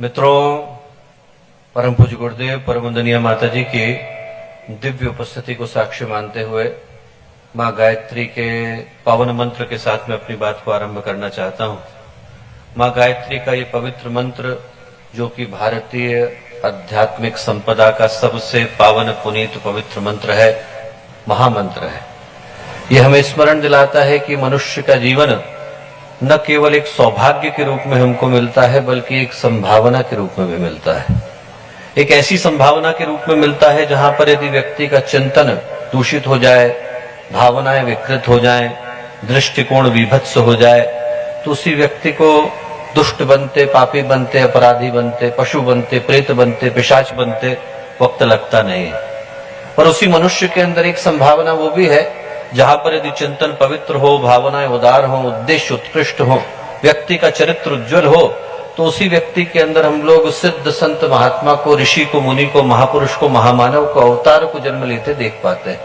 मित्रों, परम पूज्य गुरुदेव परम वंदनीय माता जी की दिव्य उपस्थिति को साक्ष्य मानते हुए मां गायत्री के पावन मंत्र के साथ में अपनी बात को आरंभ करना चाहता हूं। मां गायत्री का ये पवित्र मंत्र, जो कि भारतीय आध्यात्मिक संपदा का सबसे पावन पुनीत पवित्र मंत्र है, महामंत्र है। यह हमें स्मरण दिलाता है कि मनुष्य का जीवन न केवल एक सौभाग्य के रूप में हमको मिलता है, बल्कि एक संभावना के रूप में भी मिलता है। एक ऐसी संभावना के रूप में मिलता है जहां पर यदि व्यक्ति का चिंतन दूषित हो जाए, भावनाएं विकृत हो जाएं, दृष्टिकोण विभत्स हो जाए, तो उसी व्यक्ति को दुष्ट बनते, पापी बनते, अपराधी बनते, पशु बनते, प्रेत बनते, पिशाच बनते वक्त लगता नहीं है। पर उसी मनुष्य के अंदर एक संभावना वो भी है जहां पर यदि चिंतन पवित्र हो, भावनाएं उदार हो, उद्देश्य उत्कृष्ट हो, व्यक्ति का चरित्र उज्जवल हो, तो उसी व्यक्ति के अंदर हम लोग सिद्ध संत महात्मा को, ऋषि को, मुनि को, महापुरुष को, महामानव को, अवतार को जन्म लेते देख पाते हैं।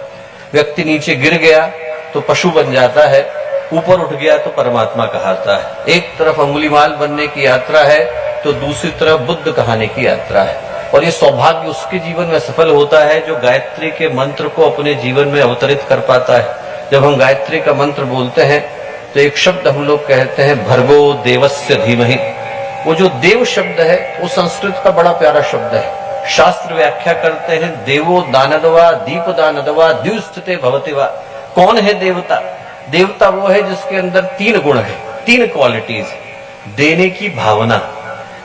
व्यक्ति नीचे गिर गया तो पशु बन जाता है, ऊपर उठ गया तो परमात्मा कहलाता है। एक तरफ अंगुलीमाल बनने की यात्रा है तो दूसरी तरफ बुद्ध कहने की यात्रा है। और ये सौभाग्य उसके जीवन में सफल होता है जो गायत्री के मंत्र को अपने जीवन में अवतरित कर पाता है। जब हम गायत्री का मंत्र बोलते हैं तो एक शब्द हम लोग कहते हैं, भर्गो देवस्य धीमहि। वो जो देव शब्द है वो संस्कृत का बड़ा प्यारा शब्द है। शास्त्र व्याख्या करते हैं, देवो दानदवा दीप दानदवा द्युस्थिते भवतिवा। कौन है देवता? देवता वो है जिसके अंदर तीन गुण है, तीन क्वालिटीज: देने की भावना,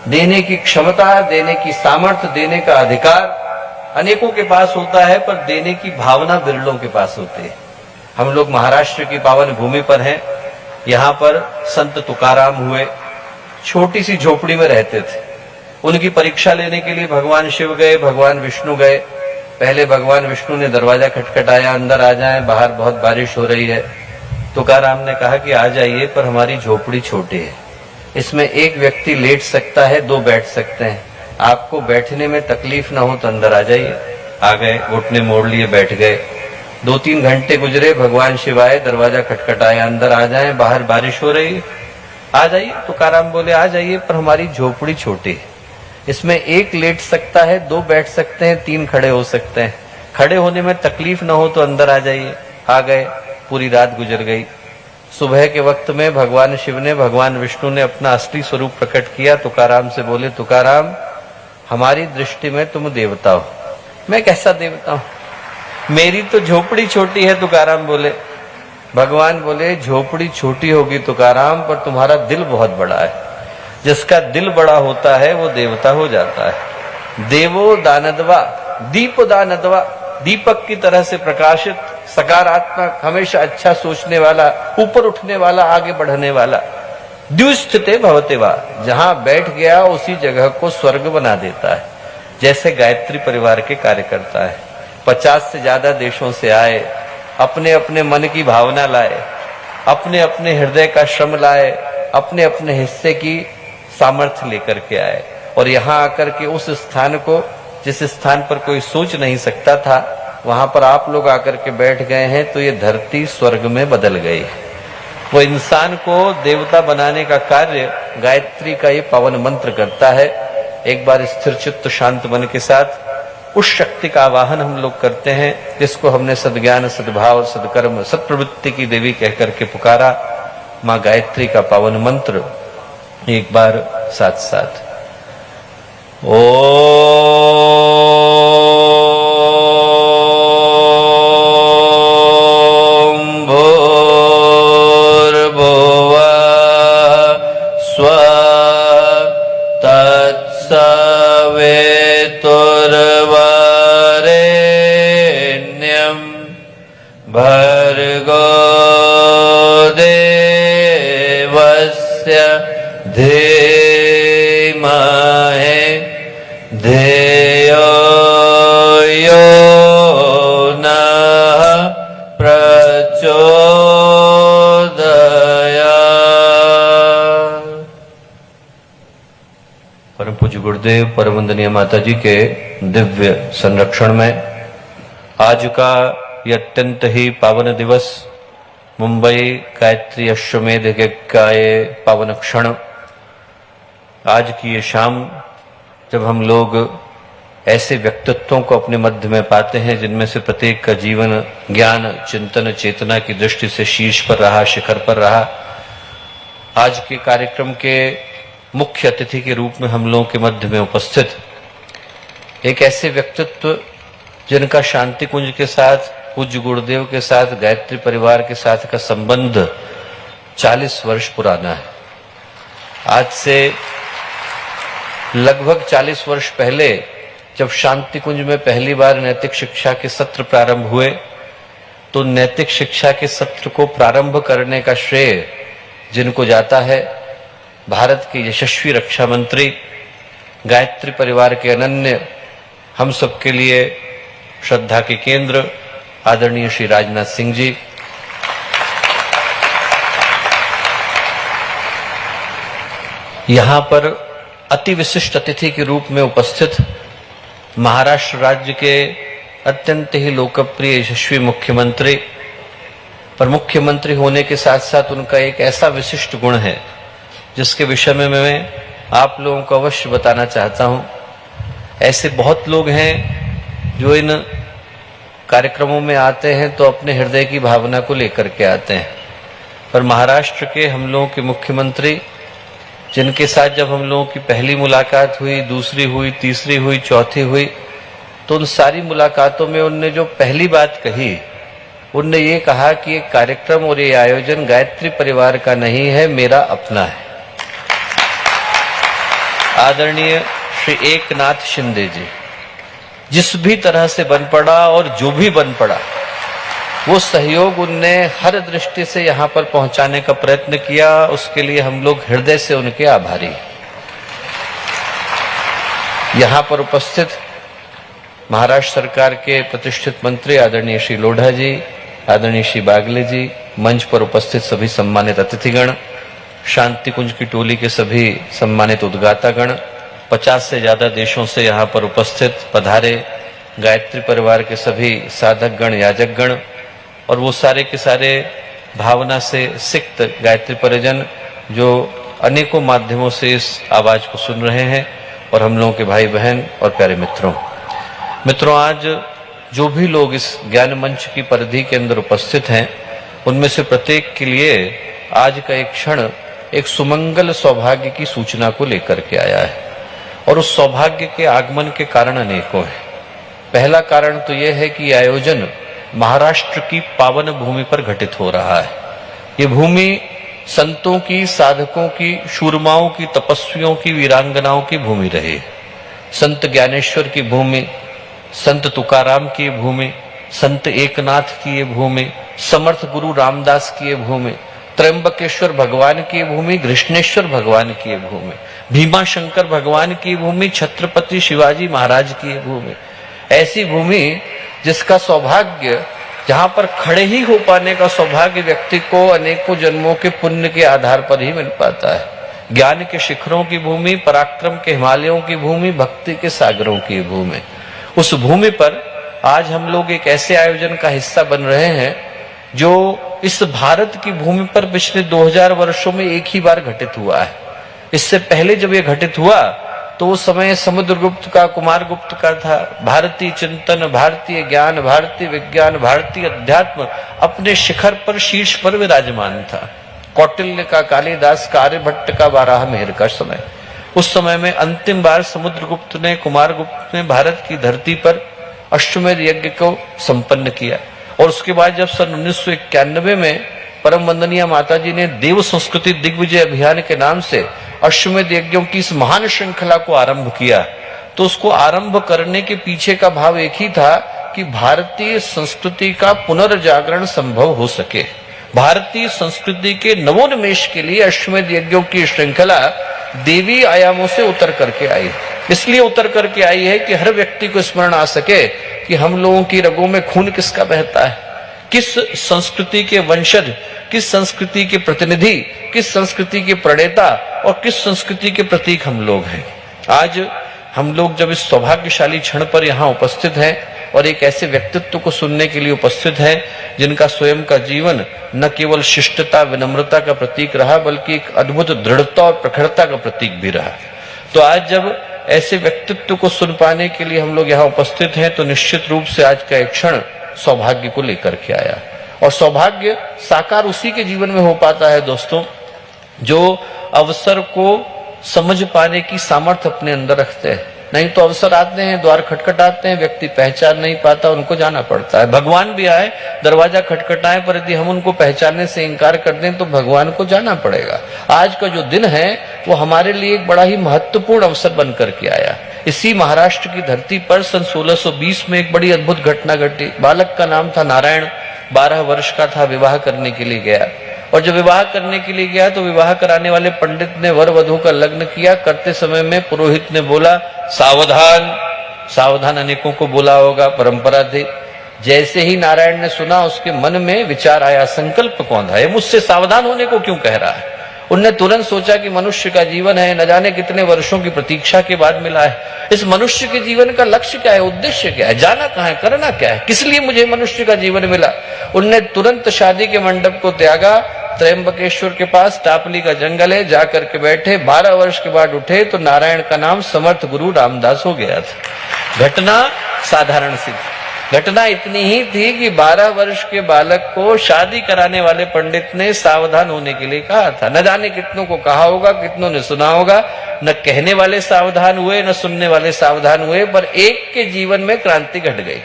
देने की क्षमता, देने की सामर्थ्य, देने का अधिकार अनेकों के पास होता है, पर देने की भावना बिरलों के पास होती है। हम लोग महाराष्ट्र की पावन भूमि पर हैं। यहाँ पर संत तुकाराम हुए, छोटी सी झोपड़ी में रहते थे। उनकी परीक्षा लेने के लिए भगवान शिव गए, भगवान विष्णु गए। पहले भगवान विष्णु ने दरवाजा खटखटाया, अंदर आ जाएं, बाहर बहुत बारिश हो रही है। तुकाराम ने कहा कि आ जाइए, पर हमारी झोपड़ी छोटी है, इसमें एक व्यक्ति लेट सकता है, दो बैठ सकते हैं। आपको बैठने में तकलीफ ना हो तो अंदर आ जाइए। आ गए, घुटने मोड़ लिए, बैठ गए। 2-3 घंटे गुजरे, भगवान शिव आए, दरवाजा खटखटाया, अंदर आ जाएं, बाहर बारिश हो रही है, आ जाइए। तुकाराम बोले आ जाइए, पर हमारी झोपड़ी छोटी है, इसमें एक लेट सकता है, दो बैठ सकते हैं, 3 खड़े हो सकते हैं। खड़े होने में तकलीफ ना हो तो अंदर आ जाइए। आ गए, पूरी रात गुजर गई। सुबह के वक्त में भगवान शिव ने, भगवान विष्णु ने अपना असली स्वरूप प्रकट किया। तुकाराम से बोले, तुकाराम, हमारी दृष्टि में तुम देवता हो। मैं कैसा देवता हूं? मेरी तो झोपड़ी छोटी है। तुकाराम बोले। भगवान बोले, झोपड़ी छोटी होगी तुकाराम, पर तुम्हारा दिल बहुत बड़ा है। जिसका दिल बड़ा होता है वो देवता हो जाता है। देवो दानदवा दीप दानदवा, दीपक की तरह से प्रकाशित, सकारात्मक, हमेशा अच्छा सोचने वाला, ऊपर उठने वाला, आगे बढ़ने वाला। द्युस्थिते भवतिवा, जहां बैठ गया उसी जगह को स्वर्ग बना देता है। जैसे गायत्री परिवार के कार्यकर्ता है, 50 से ज्यादा देशों से आए, अपने अपने मन की भावना लाए, अपने अपने हृदय का श्रम लाए, अपने अपने हिस्से की सामर्थ्य लेकर के आए, और यहाँ आकर के उस स्थान को, जिस स्थान पर कोई सोच नहीं सकता था, वहां पर आप लोग आकर के बैठ गए हैं, तो ये धरती स्वर्ग में बदल गई। वो इंसान को देवता बनाने का कार्य गायत्री का ये पावन मंत्र करता है। एक बार स्थिर चित्त शांत मन के साथ उस शक्ति का आवाहन हम लोग करते हैं जिसको हमने सद्ज्ञान, सद्भाव, सद्कर्म, सत्प्रवृत्ति की देवी कहकर के पुकारा। मां गायत्री का पावन मंत्र एक बार साथ साथ। भर्गो देवस्य धीमहि धियो यो नः प्रचोदयात्। परम पूज्य गुरुदेव परम वंदनीय माता जी के दिव्य संरक्षण में आज का यह अत्यंत ही पावन दिवस, मुंबई गायत्री अश्वमेध यज्ञ का ये पावन क्षण, आज की ये शाम जब हम लोग ऐसे व्यक्तित्वों को अपने मध्य में पाते हैं जिनमें से प्रत्येक का जीवन ज्ञान चिंतन चेतना की दृष्टि से शीर्ष पर रहा, शिखर पर रहा। आज के कार्यक्रम के मुख्य अतिथि के रूप में हम लोगों के मध्य में उपस्थित एक ऐसे व्यक्तित्व जिनका शांति कुंज के साथ, पूज्य गुरुदेव के साथ, गायत्री परिवार के साथ का संबंध 40 वर्ष पुराना है। आज से लगभग 40 वर्ष पहले जब शांति कुंज में पहली बार नैतिक शिक्षा के सत्र प्रारंभ हुए, तो नैतिक शिक्षा के सत्र को प्रारंभ करने का श्रेय जिनको जाता है, भारत के यशस्वी रक्षा मंत्री, गायत्री परिवार के अनन्य, हम सबके लिए श्रद्धा के केंद्र आदरणीय श्री राजनाथ सिंह जी। यहां पर अति विशिष्ट अतिथि के रूप में उपस्थित महाराष्ट्र राज्य के अत्यंत ही लोकप्रिय यशस्वी मुख्यमंत्री, पर मुख्यमंत्री होने के साथ साथ उनका एक ऐसा विशिष्ट गुण है जिसके विषय में मैं आप लोगों को अवश्य बताना चाहता हूं। ऐसे बहुत लोग हैं जो इन कार्यक्रमों में आते हैं तो अपने हृदय की भावना को लेकर के आते हैं, पर महाराष्ट्र के हम लोगों के मुख्यमंत्री, जिनके साथ जब हम लोगों की पहली मुलाकात हुई, दूसरी हुई, तीसरी हुई, चौथी हुई, तो उन सारी मुलाकातों में उनने जो पहली बात कही, उनने ये कहा कि ये कार्यक्रम और ये आयोजन गायत्री परिवार का नहीं है, मेरा अपना है। आदरणीय श्री एकनाथ शिंदे जी जिस भी तरह से बन पड़ा और जो भी बन पड़ा, वो सहयोग उनने हर दृष्टि से यहां पर पहुंचाने का प्रयत्न किया। उसके लिए हम लोग हृदय से उनके आभारी हैं। यहां पर उपस्थित महाराष्ट्र सरकार के प्रतिष्ठित मंत्री आदरणीय श्री लोढ़ा जी, आदरणीय श्री बागले जी, मंच पर उपस्थित सभी सम्मानित अतिथिगण, शांति कुंज की टोली के सभी सम्मानित उद्गातागण, 50 से ज्यादा देशों से यहाँ पर उपस्थित पधारे गायत्री परिवार के सभी साधक गण, याजक गण, और वो सारे के सारे भावना से सिक्त गायत्री परिजन जो अनेकों माध्यमों से इस आवाज को सुन रहे हैं, और हम लोगों के भाई बहन और प्यारे मित्रों, आज जो भी लोग इस ज्ञान मंच की परिधि के अंदर उपस्थित हैं, उनमें से प्रत्येक के लिए आज का एक क्षण एक सुमंगल सौभाग्य की सूचना को लेकर के आया है, और उस सौभाग्य के आगमन के कारण अनेकों हैं। पहला कारण तो यह है कि यह आयोजन महाराष्ट्र की पावन भूमि पर घटित हो रहा है। ये भूमि संतों की, साधकों की, शूरमाओं की, तपस्वियों की, वीरांगनाओं की भूमि रही है। संत ज्ञानेश्वर की भूमि, संत तुकाराम की ये भूमि, संत एकनाथ की ये भूमि, समर्थ गुरु रामदास की ये भूमि, त्र्यंबकेश्वर भगवान की भूमि, कृष्णेश्वर भगवान की भूमि, भीमा शंकर भगवान की भूमि, छत्रपति शिवाजी महाराज की भूमि, ऐसी भूमि जिसका सौभाग्य, जहां पर खड़े ही हो पाने का सौभाग्य व्यक्ति को अनेकों जन्मों के पुण्य के आधार पर ही मिल पाता है। ज्ञान के शिखरों की भूमि, पराक्रम के हिमालयों की भूमि, भक्ति के सागरों की भूमि। उस भूमि पर आज हम लोग एक ऐसे आयोजन का हिस्सा बन रहे हैं जो इस भारत की भूमि पर पिछले 2000 वर्षों में एक ही बार घटित हुआ है। इससे पहले जब यह घटित हुआ तो वो समय समुद्रगुप्त का, कुमारगुप्त का था। भारतीय चिंतन, भारतीय ज्ञान, भारतीय विज्ञान, भारतीय अध्यात्म अपने शिखर पर, शीर्ष पर विराजमान था। कौटिल्य का, कालिदास का, आर्यभट्ट का, वाराह मिहिर का समय। उस समय में अंतिम बार समुद्रगुप्त ने, कुमारगुप्त ने भारत की धरती पर अश्वमेध यज्ञ को संपन्न किया, और उसके बाद जब सन 1991 में परम वंदनीय माता जी ने देव संस्कृति दिग्विजय अभियान के नाम से अश्वमेध यज्ञों की इस महान श्रृंखला को आरंभ किया, तो उसको आरंभ करने के पीछे का भाव एक ही था कि भारतीय संस्कृति का पुनर्जागरण संभव हो सके। भारतीय संस्कृति के नवोन्मेष के लिए अश्वमेध यज्ञों की श्रृंखला देवी आयामों से उतर करके आई। इसलिए उतर करके आई है कि हर व्यक्ति को स्मरण आ सके कि हम लोगों की रगों में खून किसका बहता है, किस संस्कृति के वंशज, किस संस्कृति के प्रतिनिधि, किस संस्कृति के प्रणेता और किस संस्कृति के प्रतीक हम लोग हैं। आज हम लोग जब इस सौभाग्यशाली क्षण पर यहाँ उपस्थित हैं और एक ऐसे व्यक्तित्व को सुनने के लिए उपस्थित हैं जिनका स्वयं का जीवन न केवल शिष्टता, विनम्रता का प्रतीक रहा, बल्कि एक अद्भुत दृढ़ता और प्रखरता का प्रतीक भी रहा। तो आज जब ऐसे व्यक्तित्व को सुन पाने के लिए हम लोग यहाँ उपस्थित हैं, तो निश्चित रूप से आज का एक क्षण सौभाग्य को लेकर के आया। और सौभाग्य साकार उसी के जीवन में हो पाता है दोस्तों, जो अवसर को समझ पाने की सामर्थ्य अपने अंदर रखते हैं। नहीं तो अवसर आते हैं, द्वार खटखटाते हैं, व्यक्ति पहचान नहीं पाता, उनको जाना पड़ता है। भगवान भी आए, दरवाजा खटखटाए, पर यदि हम उनको पहचानने से इनकार कर दें तो भगवान को जाना पड़ेगा। आज का जो दिन है वो हमारे लिए एक बड़ा ही महत्वपूर्ण अवसर बन करके आया। इसी महाराष्ट्र की धरती पर सन 1620 में एक बड़ी अद्भुत घटना घटी। बालक का नाम था नारायण, 12 वर्ष का था, विवाह करने के लिए गया। और जब विवाह करने के लिए गया तो विवाह कराने वाले पंडित ने वर वधू का लग्न किया। करते समय में पुरोहित ने बोला सावधान। सावधान अनेकों को बोला होगा, परंपरा थी। जैसे ही नारायण ने सुना, उसके मन में विचार आया, संकल्प कौन था, ये मुझसे सावधान होने को क्यों कह रहा है। उनने तुरंत सोचा कि मनुष्य का जीवन है, न जाने कितने वर्षों की प्रतीक्षा के बाद मिला है। इस मनुष्य के जीवन का लक्ष्य क्या है, उद्देश्य क्या है, जाना कहाँ है, करना क्या है, किस लिए मुझे मनुष्य का जीवन मिला। उनने तुरंत शादी के मंडप को त्यागा, त्रयंबकेश्वर के पास टापली का जंगल है, जाकर के बैठे। 12 वर्ष के बाद उठे तो नारायण का नाम समर्थ गुरु रामदास हो गया था। घटना साधारण सी थी। घटना इतनी ही थी कि 12 वर्ष के बालक को शादी कराने वाले पंडित ने सावधान होने के लिए कहा था। न जाने कितनों को कहा होगा, कितनों ने सुना होगा। न कहने वाले सावधान हुए, न सुनने वाले सावधान हुए, पर एक के जीवन में क्रांति घट गई।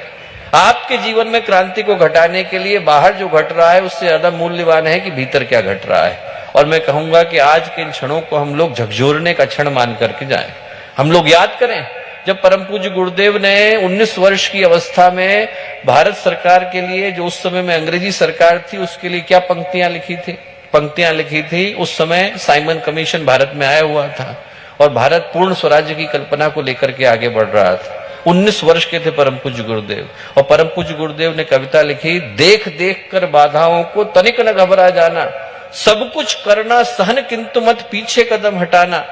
आपके जीवन में क्रांति को घटाने के लिए बाहर जो घट रहा है उससे ज्यादा मूल्यवान है कि भीतर क्या घट रहा है। और मैं कहूंगा कि आज के इन क्षणों को हम लोग झकझोरने का क्षण मान करके जाएं। हम लोग याद करें जब परम पूज्य गुरुदेव ने 19 वर्ष की अवस्था में भारत सरकार के लिए, जो उस समय में अंग्रेजी सरकार थी, उसके लिए क्या पंक्तियां लिखी थी। उस समय साइमन कमीशन भारत में आया हुआ था और भारत पूर्ण स्वराज्य की कल्पना को लेकर के आगे बढ़ रहा था। 19 वर्ष के थे परम पूज्य गुरुदेव, और परम पूज्य गुरुदेव ने कविता लिखी, देख देख कर बाधाओं को तनिक न घबरा जाना, सब कुछ करना सहन किंतु मत पीछे कदम हटाना,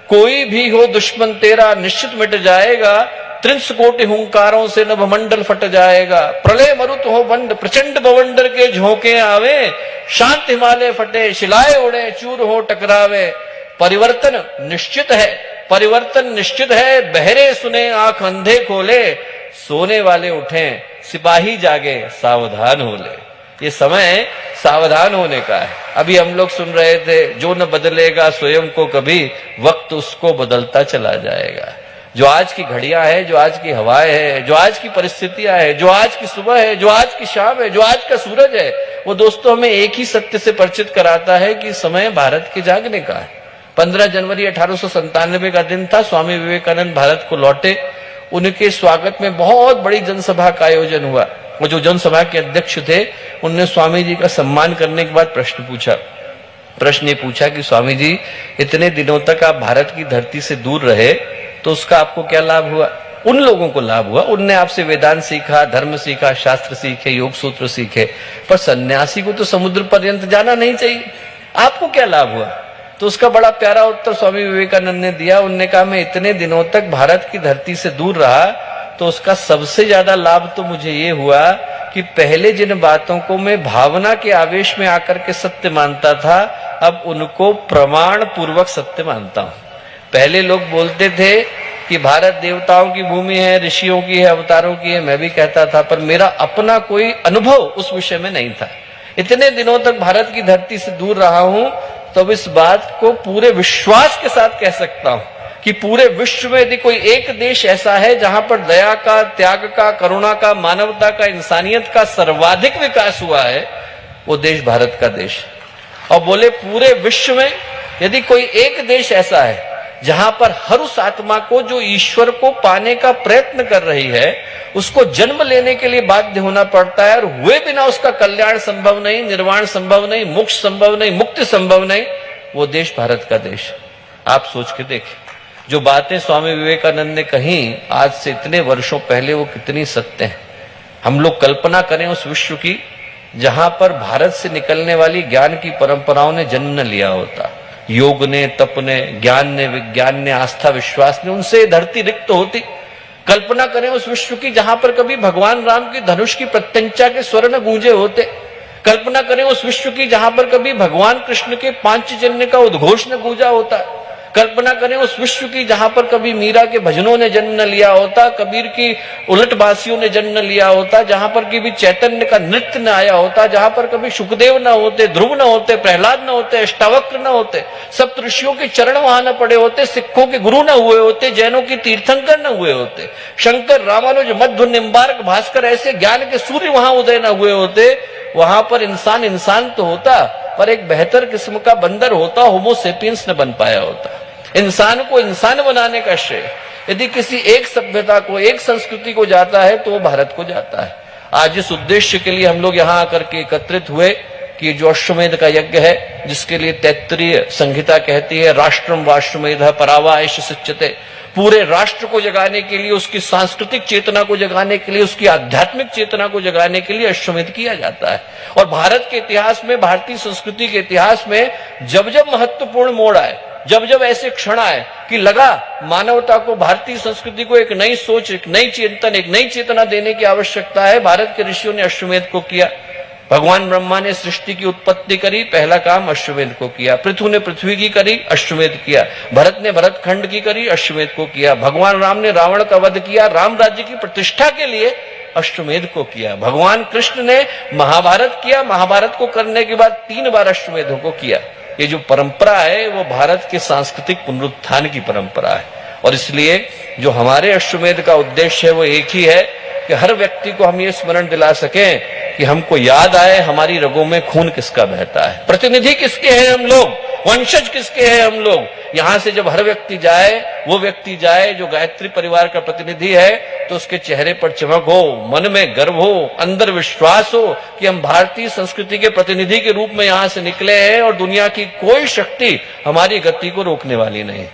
कोई भी हो दुश्मन तेरा निश्चित मिट जाएगा, त्रिंश कोटि हुंकारों से नभमंडल फट जाएगा, प्रलय मरुत हो बंड प्रचंड बवंडर के झोंके आवे, शांत हिमालय फटे शिलाए उड़े चूर हो टकरावे, परिवर्तन निश्चित है, परिवर्तन निश्चित है, बहरे सुने आंख अंधे खोले, सोने वाले उठे सिपाही जागे सावधान हो ले। ये समय सावधान होने का है। अभी हम लोग सुन रहे थे, जो न बदलेगा स्वयं को कभी, वक्त उसको बदलता चला जाएगा। जो आज की घड़ियां है, जो आज की हवाएं है, जो आज की परिस्थितियां है, जो आज की सुबह है, जो आज की शाम है, जो आज का सूरज है, वो दोस्तों हमें एक ही सत्य से परिचित कराता है कि समय भारत के जागने का है। 15 जनवरी 1897 का दिन था। स्वामी विवेकानंद भारत को लौटे। उनके स्वागत में बहुत बड़ी जनसभा का आयोजन हुआ। वो जो जनसभा के अध्यक्ष थे, उनने स्वामी जी का सम्मान करने के बाद प्रश्न ये पूछा कि स्वामी जी, इतने दिनों तक आप भारत की धरती से दूर रहे, तो उसका आपको क्या लाभ हुआ। उन लोगों को लाभ हुआ, उनने आपसे वेदांत सीखा, धर्म सीखा, शास्त्र सीखे, योग सूत्र सीखे, पर सन्यासी को तो समुद्र पर्यंत जाना नहीं चाहिए, आपको क्या लाभ हुआ। तो उसका बड़ा प्यारा उत्तर स्वामी विवेकानंद ने दिया। उनने कहा, मैं इतने दिनों तक भारत की धरती से दूर रहा, तो उसका सबसे ज्यादा लाभ तो मुझे ये हुआ कि पहले जिन बातों को मैं भावना के आवेश में आकर के सत्य मानता था, अब उनको प्रमाण पूर्वक सत्य मानता हूं। पहले लोग बोलते थे कि भारत देवताओं की भूमि है, ऋषियों की है, अवतारों की है, मैं भी कहता था, पर मेरा अपना कोई अनुभव उस विषय में नहीं था। इतने दिनों तक भारत की धरती से दूर रहा हूं, तो अब इस बात को पूरे विश्वास के साथ कह सकता हूं कि पूरे विश्व में यदि कोई एक देश ऐसा है जहां पर दया का, त्याग का, करुणा का, मानवता का, इंसानियत का सर्वाधिक विकास हुआ है, वो देश भारत का देश। और बोले पूरे विश्व में यदि कोई एक देश ऐसा है जहां पर हर उस आत्मा को जो ईश्वर को पाने का प्रयत्न कर रही है, उसको जन्म लेने के लिए बाध्य होना पड़ता है, और हुए बिना उसका कल्याण संभव नहीं, निर्वाण संभव नहीं, मोक्ष संभव नहीं, मुक्ति संभव नहीं, वो देश भारत का देश। आप सोच के देखें, जो बातें स्वामी विवेकानंद ने कही आज से इतने वर्षों पहले, वो कितनी सत्य हैं। हम लोग कल्पना करें उस विश्व की जहां पर भारत से निकलने वाली ज्ञान की परंपराओं ने जन्म न लिया होता। योग ने, तप ने, ज्ञान ने, विज्ञान ने, आस्था विश्वास ने, उनसे धरती रिक्त होती। कल्पना करें उस विश्व की जहां पर कभी भगवान राम की धनुष की प्रत्यंचा के स्वर न गूंजे होते। कल्पना करें उस विश्व की जहां पर कभी भगवान कृष्ण के पांचजन्य का उद्घोष न गूंजा होता। कल्पना करें उस विश्व की जहां पर कभी मीरा के भजनों ने जन्म न लिया होता, कबीर की उलटबासियों ने जन्म न लिया होता, जहां पर कभी चैतन्य का नृत्य न आया होता, जहां पर कभी सुखदेव न होते, ध्रुव न होते, प्रहलाद न होते, अष्टावक्र न होते, सप्त ऋषियों के चरण वहां न पड़े होते, सिखों के गुरु न हुए होते, जैनों की तीर्थंकर न हुए होते, शंकर, रामानुज, मध्व, निम्बार्क, भास्कर ऐसे ज्ञान के सूर्य वहां उदय न हुए होते, वहां पर इंसान इंसान तो होता पर एक बेहतर किस्म का बंदर होता, होमो सेपियंस न बन पाया होता। इंसान को इंसान बनाने का श्रेय यदि किसी एक सभ्यता को, एक संस्कृति को जाता है तो वो भारत को जाता है। आज इस उद्देश्य के लिए हम लोग यहाँ आकर के एकत्रित हुए कि जो अश्वमेध का यज्ञ है, जिसके लिए तैत्तरीय संहिता कहती है राष्ट्रम वाश्वमेध परावायश सिच्यते, पूरे राष्ट्र को जगाने के लिए, उसकी सांस्कृतिक चेतना को जगाने के लिए, उसकी आध्यात्मिक चेतना को जगाने के लिए अश्वमेध किया जाता है। और भारत के इतिहास में, भारतीय संस्कृति के इतिहास में जब जब महत्वपूर्ण मोड़ आए, जब जब ऐसे क्षण आए कि लगा मानवता को, भारतीय संस्कृति को एक नई सोच, एक नई चिंतन, एक नई चेतना देने की आवश्यकता है, भारत के ऋषियों ने अश्वमेध को किया। भगवान ब्रह्मा ने सृष्टि की उत्पत्ति करी, पहला काम अश्वमेध को किया। पृथु ने पृथ्वी की करी, अश्वमेध किया। भरत ने भरतखंड की करी, अश्वमेध को किया। भगवान राम ने रावण का वध किया, राम राज्य की प्रतिष्ठा के लिए अश्वमेध को किया। भगवान कृष्ण ने महाभारत किया, महाभारत को करने के बाद 3 बार अश्वमेध को किया। ये जो परंपरा है वो भारत के सांस्कृतिक पुनरुत्थान की परंपरा है। और इसलिए जो हमारे अश्वमेध का उद्देश्य है वो एक ही है कि हर व्यक्ति को हम ये स्मरण दिला सकें कि हमको याद आए हमारी रगों में खून किसका बहता है, प्रतिनिधि किसके हैं हम लोग, वंशज किसके हैं हम लोग। यहां से जब हर व्यक्ति जाए, वो व्यक्ति जाए जो गायत्री परिवार का प्रतिनिधि है, तो उसके चेहरे पर चमक हो, मन में गर्व हो, अंदर विश्वास हो कि हम भारतीय संस्कृति के प्रतिनिधि के रूप में यहां से निकले हैं और दुनिया की कोई शक्ति हमारी गति को रोकने वाली नहीं।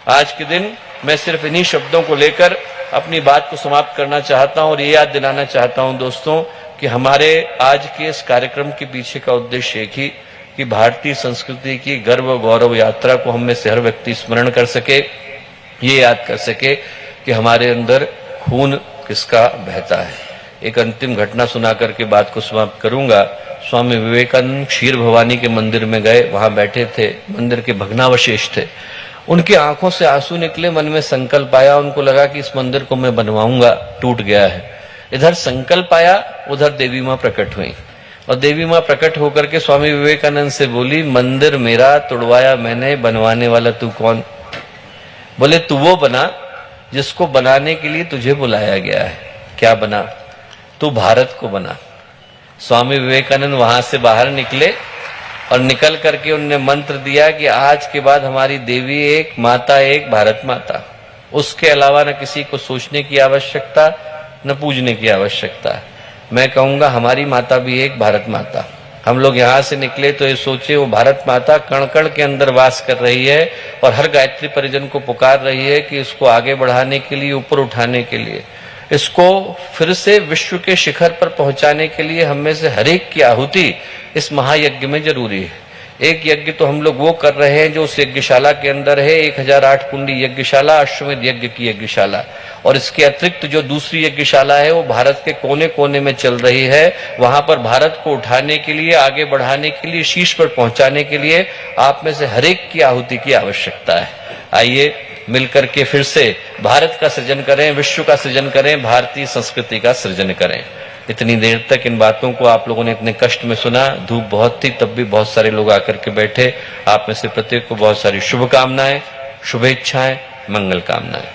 आज के दिन मैं सिर्फ इन्हीं शब्दों को लेकर अपनी बात को समाप्त करना चाहता हूं और ये याद दिलाना चाहता हूं दोस्तों कि हमारे आज के इस कार्यक्रम के पीछे का उद्देश्य एक ही कि भारतीय संस्कृति की गर्व गौरव यात्रा को हम में से हर व्यक्ति स्मरण कर सके, ये याद कर सके कि हमारे अंदर खून किसका बहता है। एक अंतिम घटना सुना करके बात को समाप्त करूंगा। स्वामी विवेकानंद क्षीर भवानी के मंदिर में गए, वहां बैठे थे, मंदिर के भग्नावशेष थे, उनकी आंखों से आंसू निकले, मन में संकल्प आया, उनको लगा कि इस मंदिर को मैं बनवाऊंगा, टूट गया है। इधर संकल्प आया, उधर देवी मां प्रकट हुई और देवी मां प्रकट होकर के स्वामी विवेकानंद से बोली, मंदिर मेरा तुड़वाया मैंने, बनवाने वाला तू कौन? बोले तू वो बना जिसको बनाने के लिए तुझे बुलाया गया है। क्या बना? तू भारत को बना। स्वामी विवेकानंद वहां से बाहर निकले और निकल करके उनने मंत्र दिया कि आज के बाद हमारी देवी एक, माता एक, भारत माता। उसके अलावा न किसी को सोचने की आवश्यकता, न पूजने की आवश्यकता। मैं कहूंगा हमारी माता भी एक, भारत माता। हम लोग यहाँ से निकले तो ये सोचे वो भारत माता कण कण के अंदर वास कर रही है और हर गायत्री परिजन को पुकार रही है कि इसको आगे बढ़ाने के लिए, ऊपर उठाने के लिए, इसको फिर से विश्व के शिखर पर पहुंचाने के लिए हम में से हर एक की आहुति इस महायज्ञ में जरूरी है। एक यज्ञ तो हम लोग वो कर रहे हैं जो उस यज्ञशाला के अंदर है, 1008 कुंडी यज्ञशाला, अश्वमेध यज्ञ की यज्ञशाला। और इसके अतिरिक्त जो दूसरी यज्ञशाला है वो भारत के कोने कोने में चल रही है। वहां पर भारत को उठाने के लिए, आगे बढ़ाने के लिए, शीर्ष पर पहुंचाने के लिए आप में से हर एक की आहुति की आवश्यकता है। आइए मिलकर के फिर से भारत का सृजन करें, विश्व का सृजन करें, भारतीय संस्कृति का सृजन करें। इतनी देर तक इन बातों को आप लोगों ने इतने कष्ट में सुना, धूप बहुत थी, तब भी बहुत सारे लोग आकर के बैठे। आप में से प्रत्येक को बहुत सारी शुभकामनाएं, शुभेच्छाएं, मंगल कामनाएं।